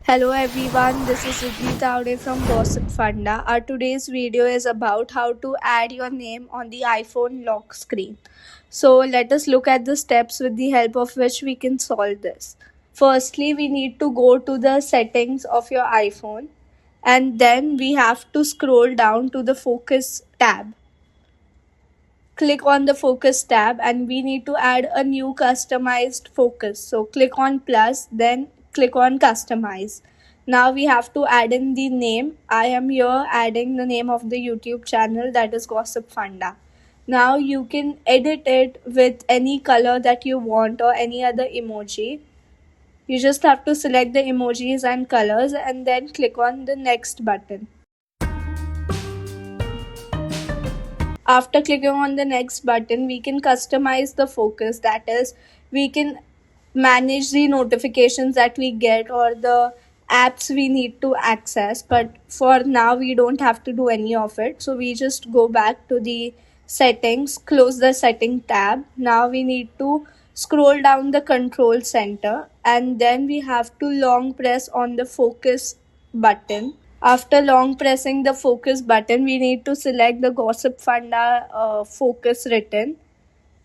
Hello everyone, this is Riddhi Taude from Gossipfunda. Our today's video is about how to add your name on the iPhone lock screen. So let us look at the steps with the help of which we can solve this. Firstly, we need to go to the settings of your iPhone and then we have to scroll down to the focus tab. Click on the focus tab and we need to add a new customized focus. So click on plus, then click on customize. Now we have to add in the name. I am here adding the name of the YouTube channel, that is Gossip Funda. Now you can edit it with any color that you want or any other emoji. You just have to select the emojis and colors and then click on the next button. After clicking on the next button, we can customize the focus. That is, we can manage the notifications that we get or the apps we need to access. But for now, we don't have to do any of it. So we just go back to the settings, close the setting tab. Now we need to scroll down the control center and then we have to long press on the focus button. After long pressing the focus button, we need to select the Gossip Funda focus written.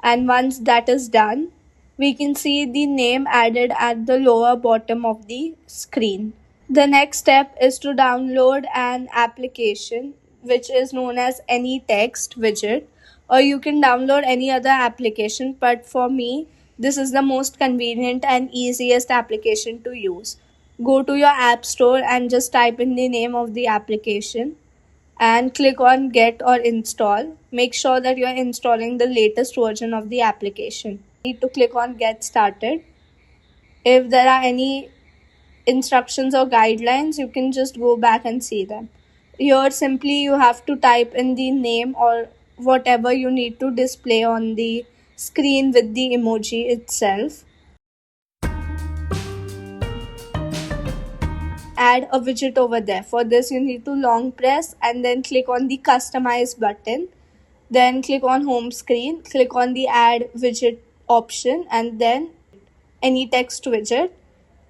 And once that is done, we can see the name added at the lower bottom of the screen. The next step is to download an application which is known as any text widget, or you can download any other application, but for me this is the most convenient and easiest application to use. Go to your app store and just type in the name of the application and click on get or install. Make sure that you are installing the latest version of the application. You need to click on get started. If there are any instructions or guidelines, you can just go back and see them. Here simply you have to type in the name or whatever you need to display on the screen with the emoji itself. Add a widget over there. For this you need to long press and then click on the customize button. Then click on home screen, click on the add widget option and then any text widget.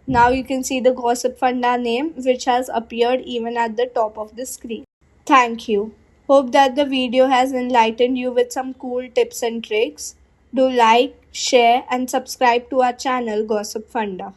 Now you can see the Gossip Funda name which has appeared even at the top of the screen. Thank you. Hope that the video has enlightened you with some cool tips and tricks. Do like, share and subscribe to our channel Gossip Funda.